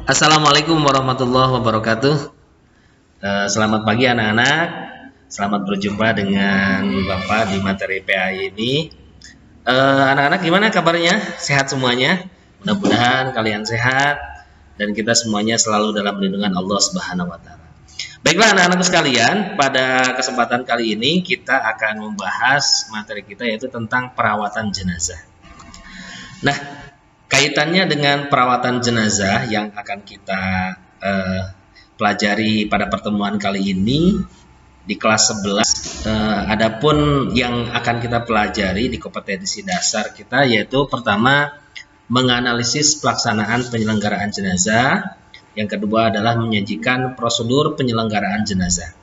Assalamualaikum warahmatullahi wabarakatuh. Selamat pagi anak-anak. Selamat berjumpa dengan Bapak di materi PAI ini. Anak-anak gimana kabarnya? Sehat semuanya? Mudah-mudahan kalian sehat dan kita semuanya selalu dalam lindungan Allah Subhanahu wa taala. Baiklah anak-anakku sekalian, pada kesempatan kali ini kita akan membahas materi kita yaitu tentang perawatan jenazah. Nah, kaitannya dengan perawatan jenazah yang akan kita pelajari pada pertemuan kali ini di kelas 11. Adapun yang akan kita pelajari di kompetensi dasar kita yaitu pertama menganalisis pelaksanaan penyelenggaraan jenazah, yang kedua adalah menyajikan prosedur penyelenggaraan jenazah.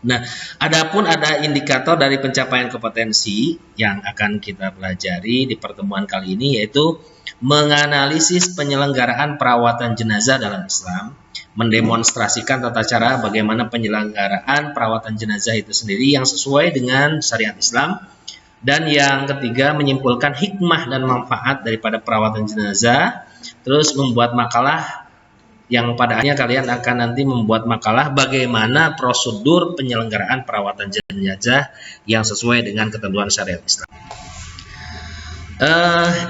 Nah, adapun ada indikator dari pencapaian kompetensi yang akan kita pelajari di pertemuan kali ini yaitu menganalisis penyelenggaraan perawatan jenazah dalam Islam, mendemonstrasikan tata cara bagaimana penyelenggaraan perawatan jenazah itu sendiri yang sesuai dengan syariat Islam, dan yang ketiga menyimpulkan hikmah dan manfaat daripada perawatan jenazah, terus membuat makalah yang pada akhirnya kalian akan nanti membuat makalah bagaimana prosedur penyelenggaraan perawatan jenazah yang sesuai dengan ketentuan syariat Islam.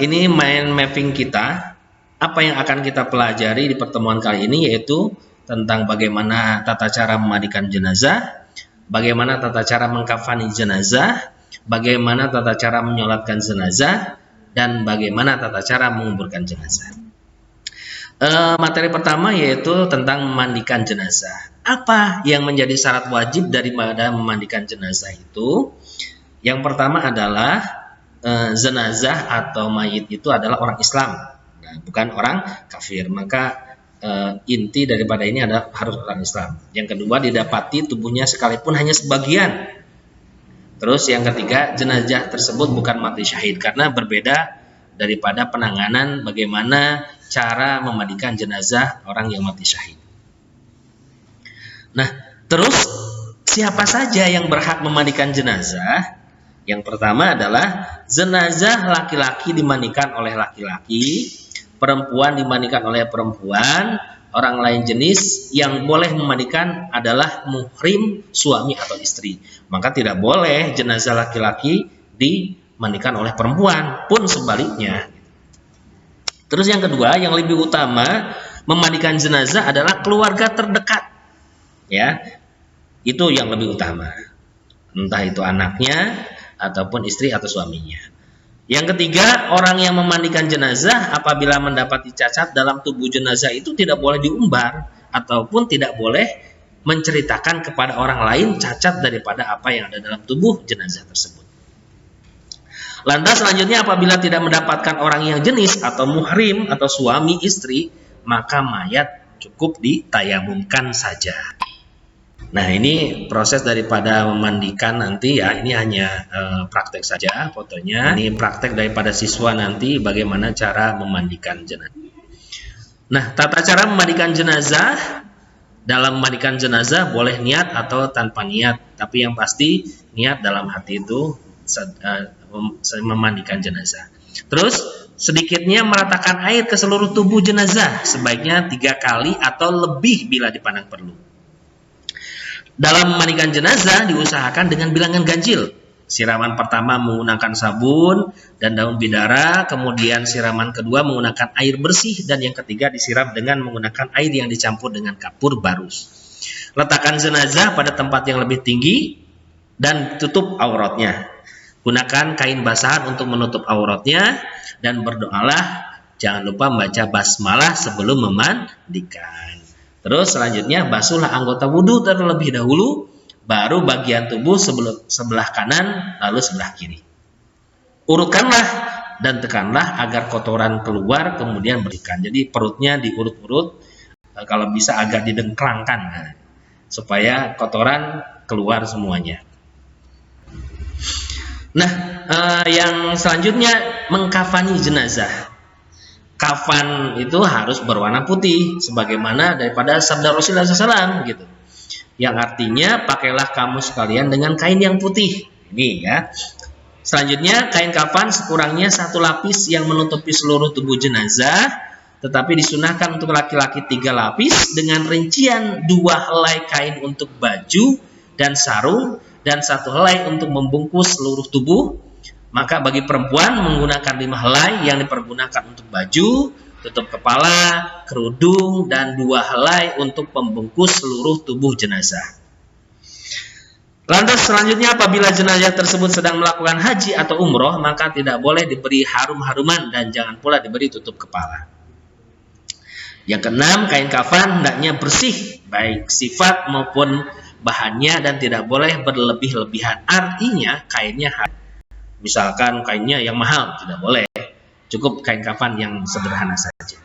Ini mind mapping kita. Apa yang akan kita pelajari di pertemuan kali ini yaitu tentang bagaimana tata cara memandikan jenazah, bagaimana tata cara mengkafani jenazah, bagaimana tata cara menyolatkan jenazah, dan bagaimana tata cara menguburkan jenazah. Materi pertama yaitu tentang memandikan jenazah. Apa yang menjadi syarat wajib daripada memandikan jenazah itu? Yang pertama adalah jenazah atau mayit itu adalah orang Islam, bukan orang kafir. Maka inti daripada ini adalah harus orang Islam. Yang kedua, didapati tubuhnya sekalipun hanya sebagian. Terus yang ketiga, jenazah tersebut bukan mati syahid, karena berbeda daripada penanganan bagaimana cara memandikan jenazah orang yang mati syahid. Nah, terus siapa saja yang berhak memandikan jenazah? Yang pertama adalah jenazah laki-laki dimandikan oleh laki-laki, perempuan dimandikan oleh perempuan, orang lain jenis yang boleh memandikan adalah muhrim, suami atau istri. Maka tidak boleh jenazah laki-laki dimandikan oleh perempuan, pun sebaliknya. Terus yang kedua, yang lebih utama memandikan jenazah adalah keluarga terdekat. Ya, itu yang lebih utama. Entah itu anaknya ataupun istri atau suaminya. Yang ketiga, orang yang memandikan jenazah apabila mendapati cacat dalam tubuh jenazah itu tidak boleh diumbar ataupun tidak boleh menceritakan kepada orang lain cacat daripada apa yang ada dalam tubuh jenazah tersebut. Lantas selanjutnya, apabila tidak mendapatkan orang yang jenis atau muhrim atau suami istri, maka mayat cukup ditayamumkan saja. Nah, ini proses daripada memandikan nanti ya, ini hanya praktek saja fotonya. Ini praktek daripada siswa nanti bagaimana cara memandikan jenazah. Nah, tata cara memandikan jenazah, dalam memandikan jenazah boleh niat atau tanpa niat, tapi yang pasti niat dalam hati itu memandikan jenazah. Terus sedikitnya meratakan air ke seluruh tubuh jenazah, sebaiknya 3 kali atau lebih bila dipandang perlu. Dalam memandikan jenazah diusahakan dengan bilangan ganjil. Siraman pertama menggunakan sabun dan daun bidara, kemudian siraman kedua menggunakan air bersih, dan yang ketiga disiram dengan menggunakan air yang dicampur dengan kapur barus. Letakkan jenazah pada tempat yang lebih tinggi dan tutup auratnya. Gunakan kain basahan untuk menutup auratnya dan berdoalah. Jangan lupa membaca basmalah sebelum memandikan. Terus selanjutnya basuhlah anggota wudhu terlebih dahulu, baru bagian tubuh sebelah kanan, lalu sebelah kiri. Urutkanlah dan tekanlah agar kotoran keluar, kemudian bersihkan. Jadi perutnya diurut-urut, kalau bisa agak didengklangkan, supaya kotoran keluar semuanya. Nah, yang selanjutnya mengkafani jenazah. Kafan itu harus berwarna putih, sebagaimana daripada sabda Rasulullah SAW gitu. Yang artinya pakailah kamu sekalian dengan kain yang putih. Ini ya. Selanjutnya kain kafan sekurangnya 1 lapis yang menutupi seluruh tubuh jenazah tetapi disunahkan untuk laki-laki 3 lapis dengan rincian 2 helai kain untuk baju dan sarung dan 1 helai untuk membungkus seluruh tubuh. Maka bagi perempuan menggunakan 5 helai yang dipergunakan untuk baju, tutup kepala, kerudung, dan 2 helai untuk membungkus seluruh tubuh jenazah. Lantas selanjutnya, apabila jenazah tersebut sedang melakukan haji atau umroh, maka tidak boleh diberi harum-haruman dan jangan pula diberi tutup kepala. Yang keenam, kain kafan hendaknya bersih, baik sifat maupun bahannya, dan tidak boleh berlebih-lebihan. Artinya kainnya, misalkan kainnya yang mahal, tidak boleh. Cukup kain kafan yang sederhana saja.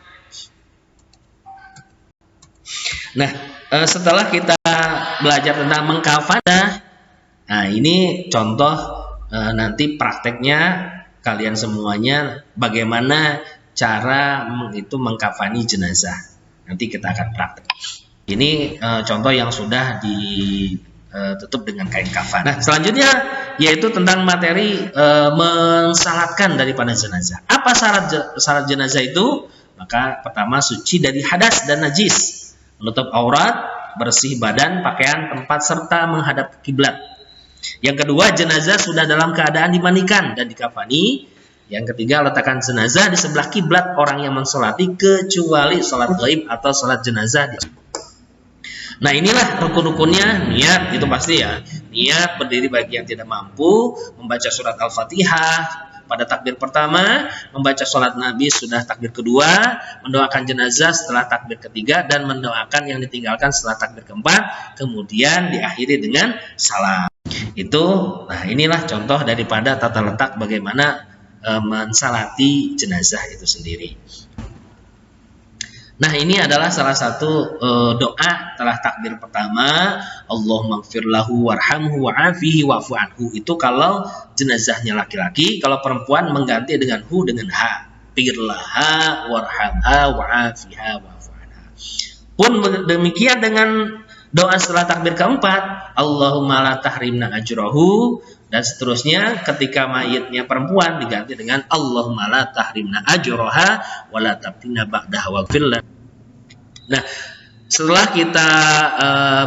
Nah, setelah kita belajar tentang mengkafan, nah ini contoh nanti prakteknya kalian semuanya bagaimana cara itu mengkafani jenazah. Nanti kita akan praktek. Ini contoh yang sudah ditutup dengan kain kafan. Nah, selanjutnya yaitu tentang materi mensalatkan daripada jenazah. Apa syarat jenazah itu? Maka pertama, suci dari hadas dan najis, menutup aurat, bersih badan, pakaian, tempat, serta menghadap kiblat. Yang kedua, jenazah sudah dalam keadaan dimandikan dan dikafani. Yang ketiga, letakkan jenazah di sebelah kiblat orang yang mensolati kecuali sholat gaib atau sholat jenazah. Nah, inilah rukun-rukunnya. Niat itu pasti ya. Niat berdiri bagi yang tidak mampu, membaca surat Al-Fatihah pada takbir pertama, membaca sholat Nabi sudah takbir kedua, mendoakan jenazah setelah takbir ketiga, dan mendoakan yang ditinggalkan setelah takbir keempat, kemudian diakhiri dengan salam. Nah inilah contoh daripada tata letak bagaimana mensalati jenazah itu sendiri. Nah, ini adalah salah satu doa setelah takbir pertama, Allahumma gfir lahu warhamhu wa'afihi wa'fu anhu. Itu kalau jenazahnya laki-laki, kalau perempuan mengganti dengan hu dengan ha. Firlaha warhamha wa'afiha wa'fu anha. Pun demikian dengan doa setelah takbir keempat, Allahumma la tahrimna ajrahu, dan seterusnya. Ketika mayitnya perempuan diganti dengan Allahumma la tahrimna ajraha wa la tabtina ba'daha waghfir. Nah, setelah kita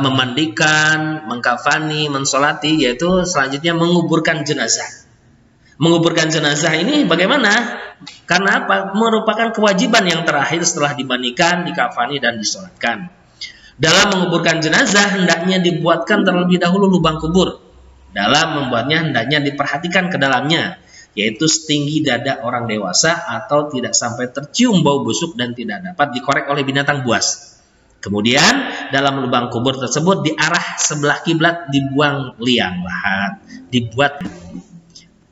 memandikan, mengkafani, mensolati, yaitu selanjutnya menguburkan jenazah. Menguburkan jenazah ini bagaimana? Karena apa? Merupakan kewajiban yang terakhir setelah dimandikan, dikafani, dan disolatkan. Dalam menguburkan jenazah hendaknya dibuatkan terlebih dahulu lubang kubur. Dalam membuatnya hendaknya diperhatikan ke dalamnya, yaitu setinggi dada orang dewasa atau tidak sampai tercium bau busuk dan tidak dapat dikorek oleh binatang buas. Kemudian dalam lubang kubur tersebut di arah sebelah kiblat dibuang liang lahat, dibuat.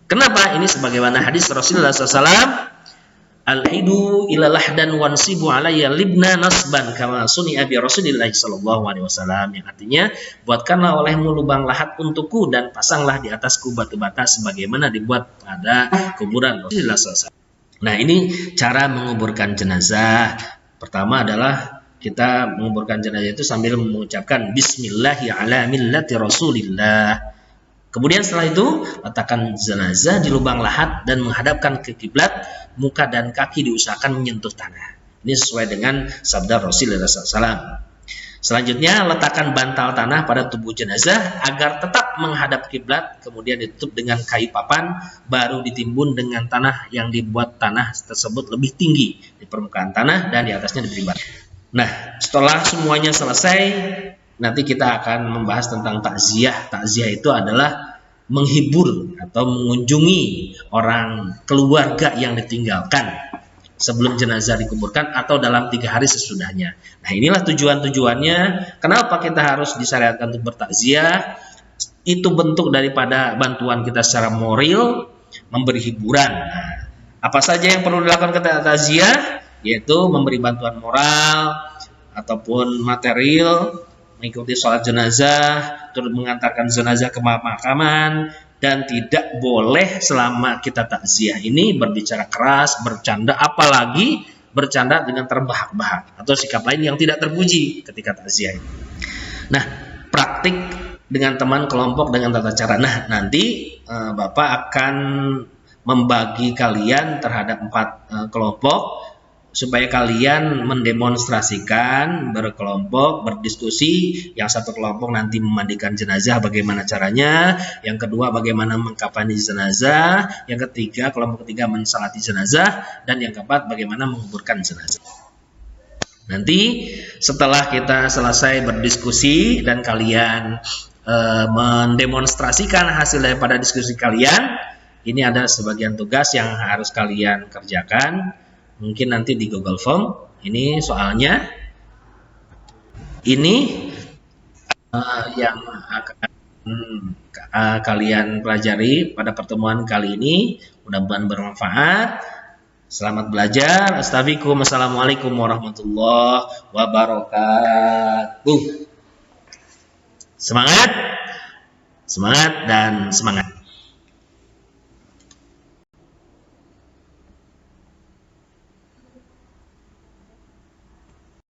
Kenapa? Ini sebagaimana hadis Rasulullah SAW, al-hidu ila lahdan wansibu alayya libna nasban kama suni'a bi Rasulillah sallallahu alaihi wasallam, yang artinya buatkanlah olehmu lubang lahat untukku dan pasanglah di atasku batu bata sebagaimana dibuat pada kuburan Rasulullah SAW. Nah, ini cara menguburkan jenazah. Pertama adalah kita menguburkan jenazah itu sambil mengucapkan Bismillahi ala millati Rasulillah. Kemudian setelah itu letakkan jenazah di lubang lahat dan menghadapkan ke kiblat, muka dan kaki diusahakan menyentuh tanah. Ini sesuai dengan sabda Rasulullah SAW. Selanjutnya letakkan bantal tanah pada tubuh jenazah agar tetap menghadap kiblat, kemudian ditutup dengan kayu papan, baru ditimbun dengan tanah yang dibuat tanah tersebut lebih tinggi di permukaan tanah dan di atasnya diberi batu. Nah, setelah semuanya selesai, nanti kita akan membahas tentang takziah. Takziah itu adalah menghibur atau mengunjungi orang keluarga yang ditinggalkan sebelum jenazah dikuburkan atau dalam 3 hari sesudahnya. Nah, inilah tujuannya. Kenapa kita harus disyariatkan untuk bertakziah? Itu bentuk daripada bantuan kita secara moral, memberi hiburan. Nah, apa saja yang perlu dilakukan ketika takziah? Yaitu memberi bantuan moral ataupun material, mengikuti sholat jenazah, turut mengantarkan jenazah ke pemakaman, dan tidak boleh selama kita takziah ini berbicara keras, bercanda, apalagi bercanda dengan terbahak-bahak atau sikap lain yang tidak terpuji ketika takziah ini. Nah, praktik dengan teman kelompok dengan tata cara. Nah, nanti Bapak akan membagi kalian terhadap 4 kelompok. supaya kalian mendemonstrasikan berkelompok, berdiskusi. Yang satu kelompok nanti memandikan jenazah, bagaimana caranya. Yang kedua bagaimana mengkafani jenazah. Yang ketiga, kelompok ketiga mensalati jenazah. Dan yang keempat bagaimana menguburkan jenazah. Nanti setelah kita selesai berdiskusi dan kalian mendemonstrasikan hasil daripada diskusi kalian, ini ada sebagian tugas yang harus kalian kerjakan. Mungkin nanti di Google Form. Ini soalnya. Ini yang akan kalian pelajari pada pertemuan kali ini. Mudah-mudahan bermanfaat. Selamat belajar. Assalamualaikum warahmatullahi wabarakatuh. Semangat, semangat dan semangat.